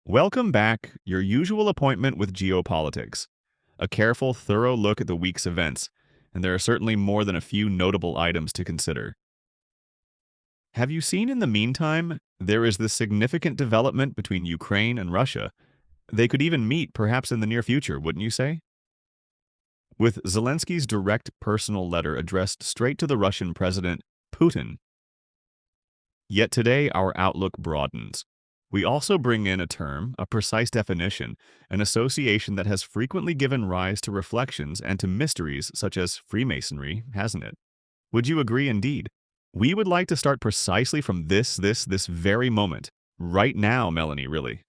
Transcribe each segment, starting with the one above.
Welcome back, your usual appointment with Geopolitics. A careful, thorough look at the week's events, and there are certainly more than a few notable items to consider. Have you seen in the meantime, there is this significant development between Ukraine and Russia? They could even meet perhaps in the near future, wouldn't you say? With Zelensky's direct personal letter addressed straight to the Russian President, Putin. Yet today our outlook broadens. We also bring in a term, a precise definition, an association that has frequently given rise to reflections and to mysteries such as Freemasonry, hasn't it? Would you agree indeed? We would like to start precisely from this very moment. Right now, Melanie, really.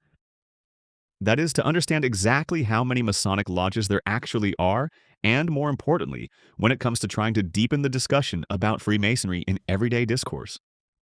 That is to understand exactly how many Masonic lodges there actually are, and more importantly, when it comes to trying to deepen the discussion about Freemasonry in everyday discourse.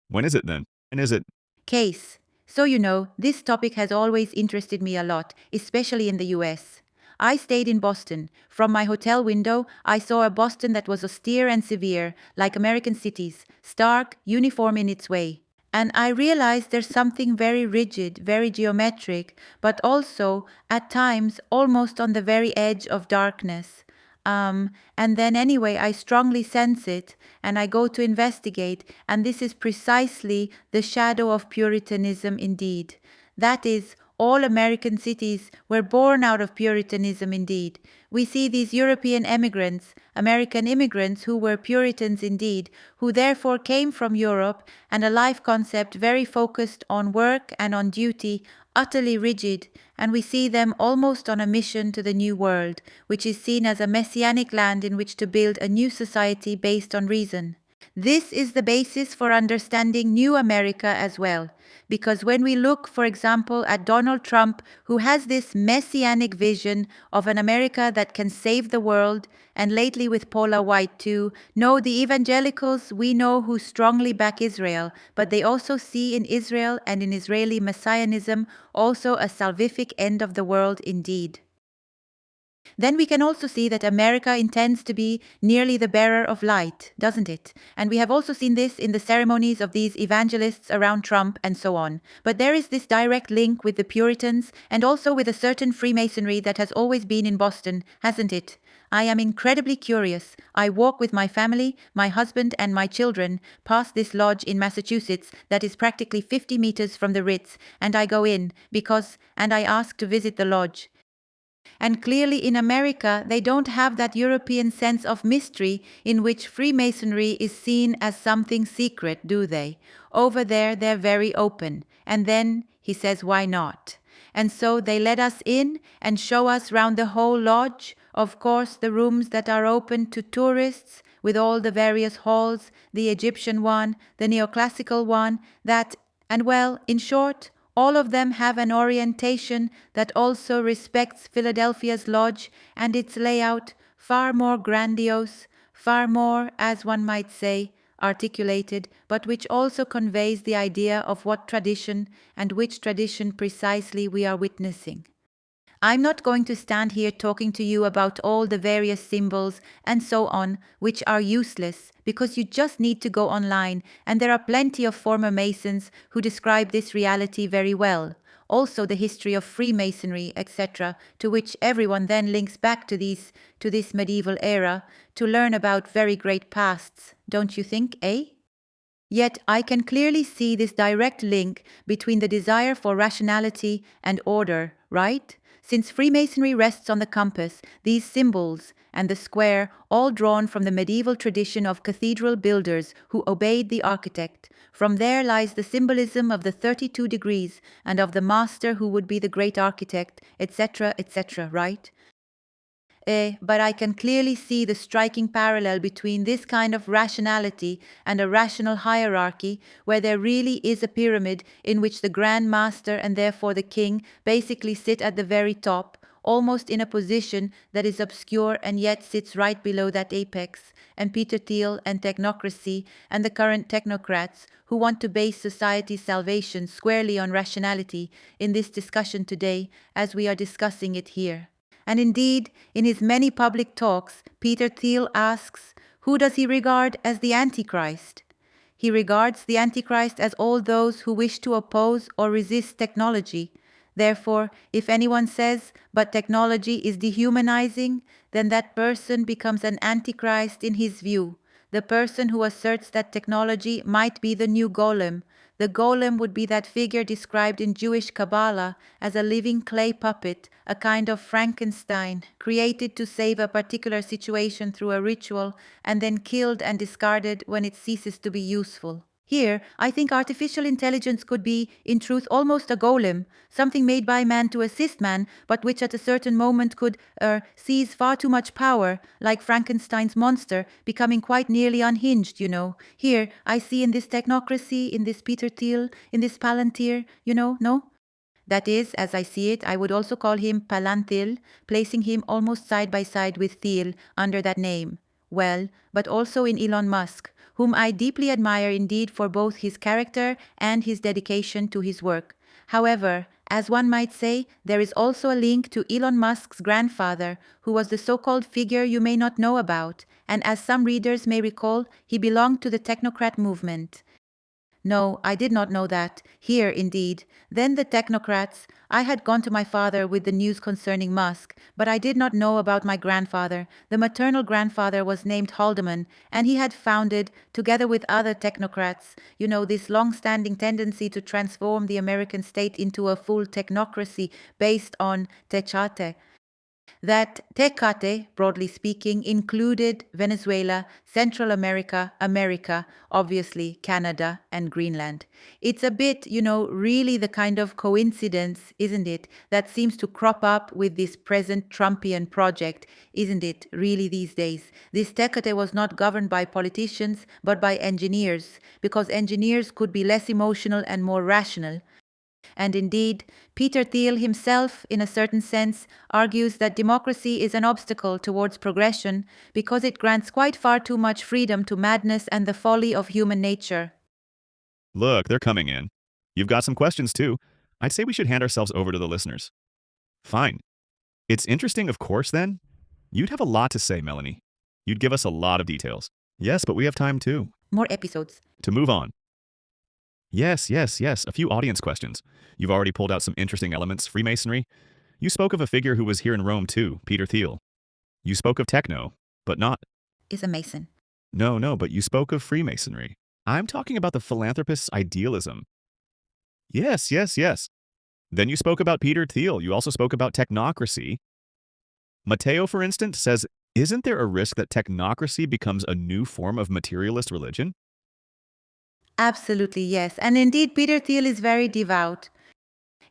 When is it then? And is it Case. So, this topic has always interested me a lot, especially in the US. I stayed in Boston. From my hotel window, I saw a Boston that was austere and severe, like American cities, stark, uniform in its way. And I realized there's something very rigid, very geometric, but also, at times, almost on the very edge of darkness. And then anyway, I strongly sense it, and I go to investigate, and this is precisely the shadow of Puritanism indeed. That is, all American cities were born out of Puritanism indeed. We see these European emigrants, American immigrants who were Puritans indeed, who therefore came from Europe, and a life concept very focused on work and on duty, utterly rigid, and we see them almost on a mission to the New World, which is seen as a messianic land in which to build a new society based on reason. This is the basis for understanding New America as well, because when we look, for example, at Donald Trump, who has this messianic vision of an America that can save the world, and lately with Paula White too, no, the evangelicals we know who strongly back Israel, but they also see in Israel and in Israeli messianism also a salvific end of the world indeed. Then we can also see that America intends to be nearly the bearer of light, doesn't it? And we have also seen this in the ceremonies of these evangelists around Trump and so on. But there is this direct link with the Puritans and also with a certain Freemasonry that has always been in Boston, hasn't it? I am incredibly curious. I walk with my family, my husband and my children past this lodge in Massachusetts that is practically 50 meters from the Ritz, and I go in and I ask to visit the lodge. And clearly in America, they don't have that European sense of mystery in which Freemasonry is seen as something secret, do they? Over there, they're very open. And then he says, why not? And so they let us in and show us round the whole lodge, of course, the rooms that are open to tourists, with all the various halls, the Egyptian one, the neoclassical one, in short, all of them have an orientation that also respects Philadelphia's lodge and its layout, far more grandiose, far more, as one might say, articulated, but which also conveys the idea of what tradition and which tradition precisely we are witnessing. I'm not going to stand here talking to you about all the various symbols and so on, which are useless, because you just need to go online, and there are plenty of former Masons who describe this reality very well. Also the history of Freemasonry, etc., to which everyone then links back to this medieval era, to learn about very great pasts, don't you think, eh? Yet I can clearly see this direct link between the desire for rationality and order, right? Since Freemasonry rests on the compass, these symbols and the square, all drawn from the medieval tradition of cathedral builders who obeyed the architect, from there lies the symbolism of the 32 degrees and of the master who would be the great architect, etc., etc., right? But I can clearly see the striking parallel between this kind of rationality and a rational hierarchy, where there really is a pyramid in which the Grand Master and therefore the King basically sit at the very top, almost in a position that is obscure and yet sits right below that apex, and Peter Thiel and Technocracy and the current technocrats who want to base society's salvation squarely on rationality in this discussion today as we are discussing it here. And indeed, in his many public talks, Peter Thiel asks, who does he regard as the Antichrist? He regards the Antichrist as all those who wish to oppose or resist technology. Therefore, if anyone says, but technology is dehumanizing, then that person becomes an antichrist in his view. The person who asserts that technology might be the new golem. The golem would be that figure described in Jewish Kabbalah as a living clay puppet, a kind of Frankenstein, created to save a particular situation through a ritual and then killed and discarded when it ceases to be useful. Here, I think artificial intelligence could be, in truth, almost a golem, something made by man to assist man, but which at a certain moment could seize far too much power, like Frankenstein's monster, becoming quite nearly unhinged, you know. Here, I see in this technocracy, in this Peter Thiel, in this Palantir, no? That is, as I see it, I would also call him Palantir, placing him almost side by side with Thiel under that name. Well, but also in Elon Musk, whom I deeply admire indeed for both his character and his dedication to his work. However, as one might say, there is also a link to Elon Musk's grandfather, who was the so-called figure you may not know about, and as some readers may recall, he belonged to the technocrat movement. No, I did not know that. Here, indeed. Then the technocrats. I had gone to my father with the news concerning Musk, but I did not know about my grandfather. The maternal grandfather was named Haldeman, and he had founded, together with other technocrats, this long-standing tendency to transform the American state into a full technocracy based on Techate. That Techate, broadly speaking, included Venezuela, Central America, obviously Canada and Greenland. It's a bit, really the kind of coincidence, isn't it, that seems to crop up with this present Trumpian project, isn't it, really these days? This Techate was not governed by politicians, but by engineers, because engineers could be less emotional and more rational. And indeed, Peter Thiel himself, in a certain sense, argues that democracy is an obstacle towards progression because it grants quite far too much freedom to madness and the folly of human nature. Look, they're coming in. You've got some questions too. I'd say we should hand ourselves over to the listeners. Fine. It's interesting, of course, then. You'd have a lot to say, Melanie. You'd give us a lot of details. Yes, but we have time too. More episodes. To move on. Yes. A few audience questions. You've already pulled out some interesting elements. Freemasonry. You spoke of a figure who was here in Rome too, Peter Thiel. You spoke of techno, but not... Is a Mason. No, but you spoke of Freemasonry. I'm talking about the philanthropist's idealism. Yes. Then you spoke about Peter Thiel. You also spoke about technocracy. Matteo, for instance, says, isn't there a risk that technocracy becomes a new form of materialist religion? Absolutely, yes. And indeed, Peter Thiel is very devout.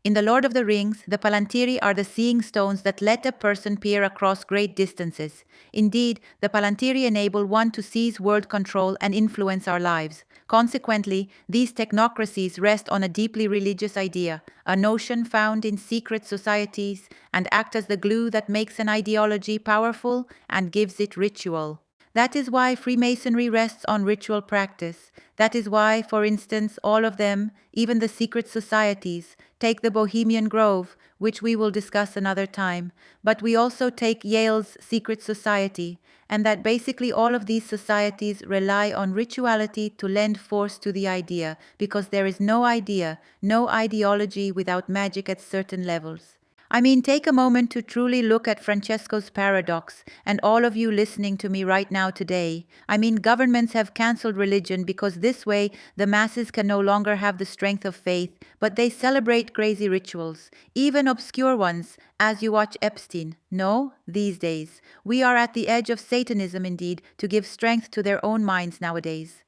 In The Lord of the Rings, the Palantiri are the seeing stones that let a person peer across great distances. Indeed, the Palantiri enable one to seize world control and influence our lives. Consequently, these technocracies rest on a deeply religious idea, a notion found in secret societies, and act as the glue that makes an ideology powerful and gives it ritual. That is why Freemasonry rests on ritual practice. That is why, for instance, all of them, even the secret societies, take the Bohemian Grove, which we will discuss another time, but we also take Yale's secret society, and that basically all of these societies rely on rituality to lend force to the idea, because there is no idea, no ideology without magic at certain levels. I mean, take a moment to truly look at Francesco's paradox, and all of you listening to me right now today. I mean, governments have cancelled religion because this way the masses can no longer have the strength of faith, but they celebrate crazy rituals, even obscure ones, as you watch Epstein. No, these days. We are at the edge of Satanism indeed, to give strength to their own minds nowadays.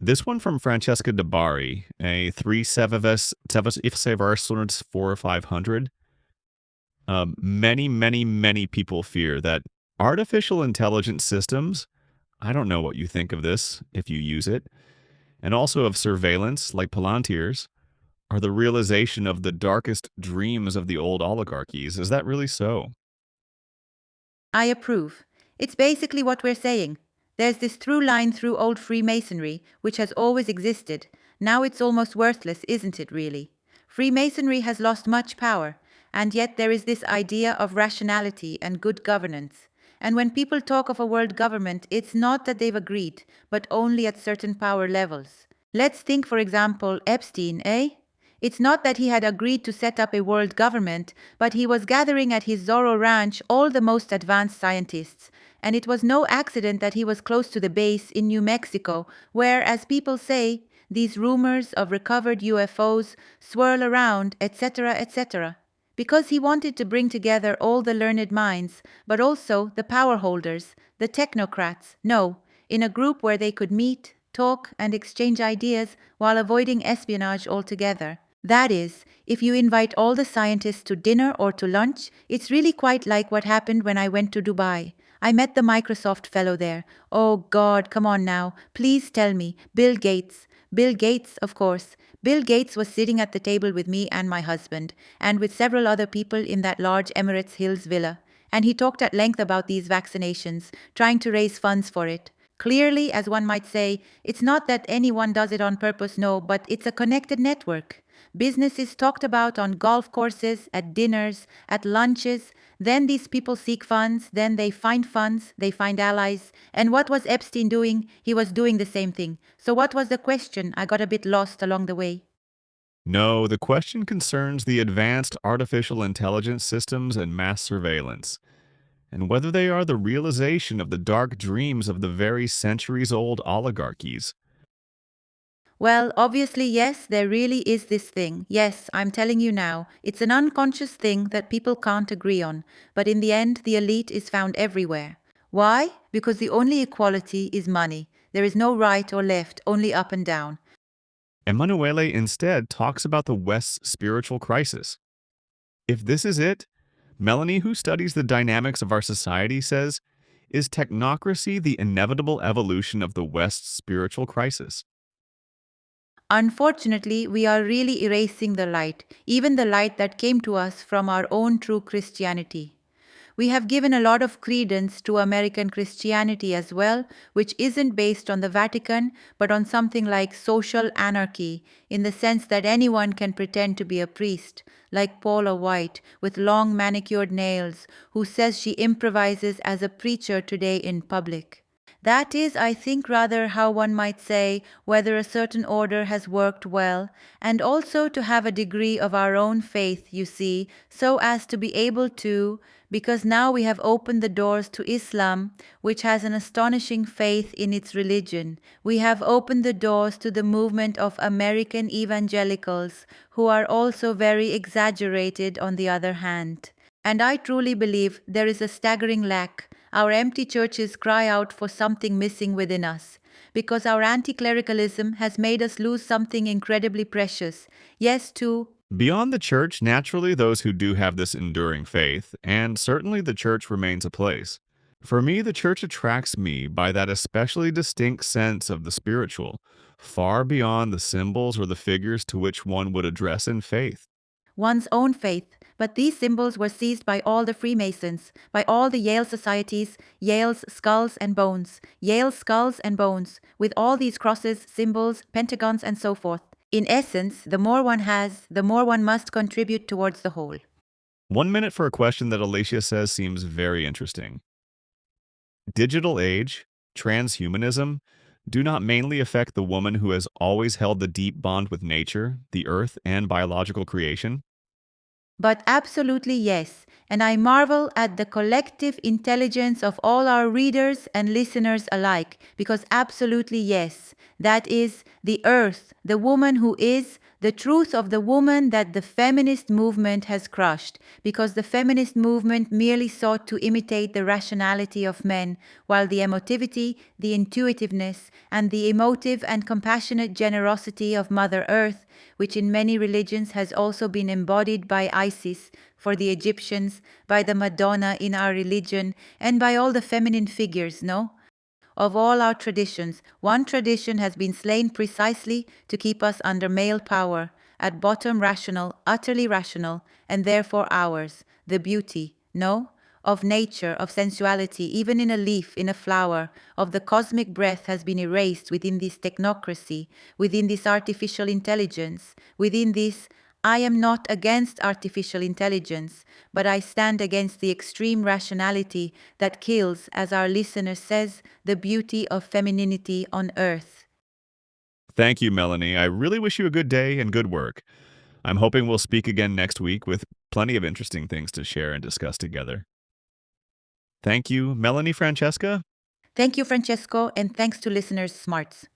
This one from Francesca de Bari, a 3 4 500. Many people fear that artificial intelligence systems, I don't know what you think of this if you use it, and also of surveillance like Palantirs, are the realization of the darkest dreams of the old oligarchies. Is that really so? I approve. It's basically what we're saying. There's this through line through old Freemasonry, which has always existed. Now it's almost worthless, isn't it really? Freemasonry has lost much power. And yet there is this idea of rationality and good governance. And when people talk of a world government, it's not that they've agreed, but only at certain power levels. Let's think, for example, Epstein, eh? It's not that he had agreed to set up a world government, but he was gathering at his Zorro ranch all the most advanced scientists. And it was no accident that he was close to the base in New Mexico, where, as people say, these rumors of recovered UFOs swirl around, etc., etc. Because he wanted to bring together all the learned minds, but also the power holders, the technocrats, no, in a group where they could meet, talk, and exchange ideas while avoiding espionage altogether. That is, if you invite all the scientists to dinner or to lunch, it's really quite like what happened when I went to Dubai. I met the Microsoft fellow there. Oh God, come on now. Please tell me. Bill Gates. Bill Gates, of course. Bill Gates was sitting at the table with me and my husband, and with several other people in that large Emirates Hills villa. And he talked at length about these vaccinations, trying to raise funds for it. Clearly, as one might say, it's not that anyone does it on purpose, no, but it's a connected network. Business is talked about on golf courses, at dinners, at lunches. Then these people seek funds, then they find funds, they find allies. And what was Epstein doing? He was doing the same thing. So what was the question? I got a bit lost along the way. No, the question concerns the advanced artificial intelligence systems and mass surveillance, and whether they are the realization of the dark dreams of the very centuries old oligarchies. Well, obviously, yes, there really is this thing. Yes, I'm telling you now. It's an unconscious thing that people can't agree on. But in the end, the elite is found everywhere. Why? Because the only equality is money. There is no right or left, only up and down. Emanuele instead talks about the West's spiritual crisis. If this is it, Melanie, who studies the dynamics of our society, says, is technocracy the inevitable evolution of the West's spiritual crisis? Unfortunately, we are really erasing the light, even the light that came to us from our own true Christianity. We have given a lot of credence to American Christianity as well, which isn't based on the Vatican, but on something like social anarchy, in the sense that anyone can pretend to be a priest, like Paula White, with long manicured nails, who says she improvises as a preacher today in public. That is, I think, rather how one might say whether a certain order has worked well, and also to have a degree of our own faith, you see, so as to be able to, because now we have opened the doors to Islam, which has an astonishing faith in its religion. We have opened the doors to the movement of American Evangelicals, who are also very exaggerated on the other hand. And I truly believe there is a staggering lack. Our empty churches cry out for something missing within us, because our anti-clericalism has made us lose something incredibly precious. Yes, to Beyond the church, naturally, those who do have this enduring faith, and certainly the church remains a place. For me, the church attracts me by that especially distinct sense of the spiritual, far beyond the symbols or the figures to which one would address in faith. one's own faith. But these symbols were seized by all the Freemasons, by all the Yale societies, Yale's skulls and bones, Yale's skulls and bones, with all these crosses, symbols, pentagons, and so forth. In essence, the more one has, the more one must contribute towards the whole. 1 minute for a question that Alicia says seems very interesting. Digital age, transhumanism, do not mainly affect the woman who has always held the deep bond with nature, the earth, and biological creation? But absolutely yes, and I marvel at the collective intelligence of all our readers and listeners alike, because absolutely yes, that is the earth, the woman who is, the truth of the woman that the feminist movement has crushed, because the feminist movement merely sought to imitate the rationality of men, while the emotivity, the intuitiveness, and the emotive and compassionate generosity of Mother Earth, which in many religions has also been embodied by Isis for the Egyptians, by the Madonna in our religion, and by all the feminine figures, no? Of all our traditions, one tradition has been slain precisely to keep us under male power, at bottom rational, utterly rational, and therefore ours, the beauty, no? Of nature, of sensuality, even in a leaf, in a flower, of the cosmic breath has been erased within this technocracy, within this artificial intelligence, within this I am not against artificial intelligence, but I stand against the extreme rationality that kills, as our listener says, the beauty of femininity on earth. Thank you, Melanie. I really wish you a good day and good work. I'm hoping we'll speak again next week with plenty of interesting things to share and discuss together. Thank you, Melanie, Francesca. Thank you, Francesco, and thanks to listeners' smarts.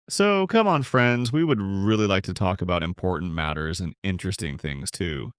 So, come on, friends, we would really like to talk about important matters and interesting things too.